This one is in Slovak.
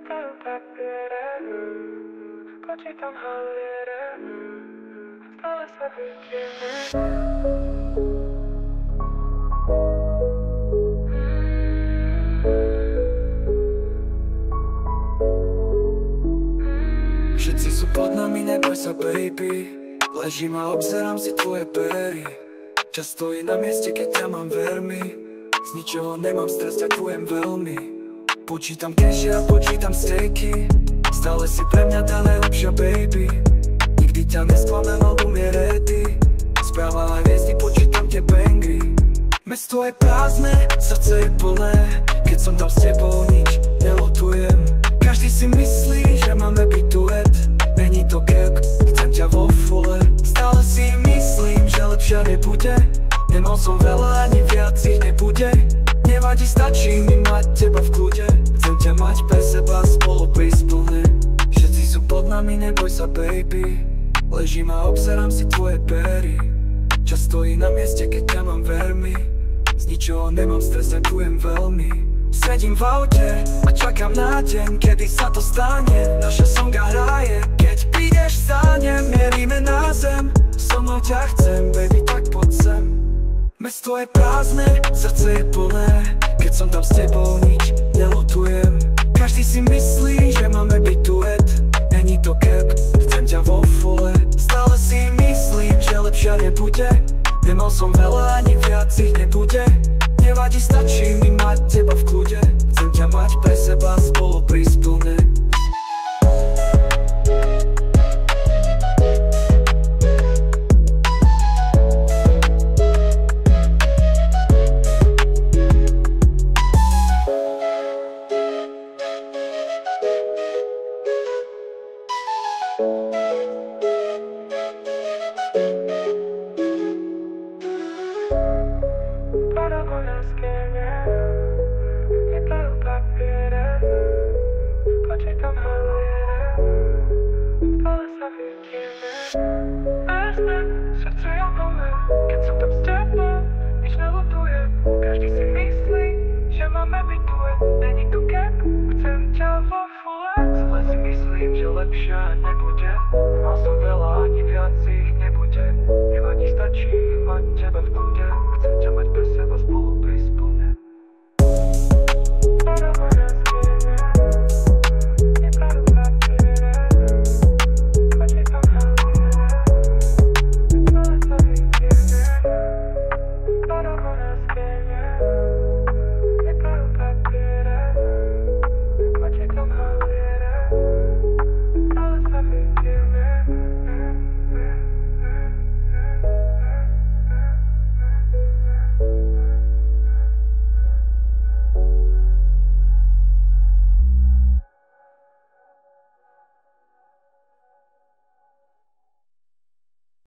Letajú papiere, počítam haliere, stále sa vidíme. Všetci sú pod nami, neboj sa baby. Ležím a obzerám si tvoje pery. Čas stojí na mieste, keď ťa mám veľmi. Z ničoho nemám stres, ďakujem veľmi. Počítam keše a počítam stejky. Stále si pre mňa tá najlepšia baby. Nikdy ťa nesklamem, album je ready. Správam aj hviezdy, počítam tie bangry. Mesto je prázdne, srdce je plné. Keď som tam s tebou, nič nelutujem. Každý si myslí, že máme byť duet. Není to cap, chcem ťa vo fule. Stále si myslím, že lepšia nebude. Nemal som veľa, ani viac ich nebude. Nevadí, stačí mi mať teba v kľude. Chcem ťa mať pre seba, spolu prísť plne. Všetci sú pod nami, neboj sa baby. Ležím a obzerám si tvoje pery. Čas stojí na mieste, keď ťa mám veľmi. Z ničoho nemám stres, ďakujem veľmi. Sedím v aute a čakám na deň, kedy sa to stane. Naša songa hraje, keď prídeš za ne. Mierime na zem, so mnou ťa chcem, baby, tak poď sem. Mesto je prázdne, srdce je plné. Keď som tam s tebou, nič nelutujem. Každý si myslí, že máme byť duet. Není to cap, chcem ťa vo fule. Stále si myslím, že lepšia nebude. Nemal som veľa, ani viac ich nebude. Nevadí, stačí mi mať teba v kľude. Chcem ťa mať pre seba, spolu prísť plne. Podobu na skene, letajú papiere, počítam haliere, stále sa vidíme. Jasné, srdce je plné, keď som tam s tebou, nič nelutujem. Každý si myslí, že máme byť duet. Není to cap, chcem ťa vo fule. Stále si myslím, že lepšia nebude. Mal som veľa, ani viac ich nebude. Nevadí, stačí mať teba v kľude. Chcem ťa mať bez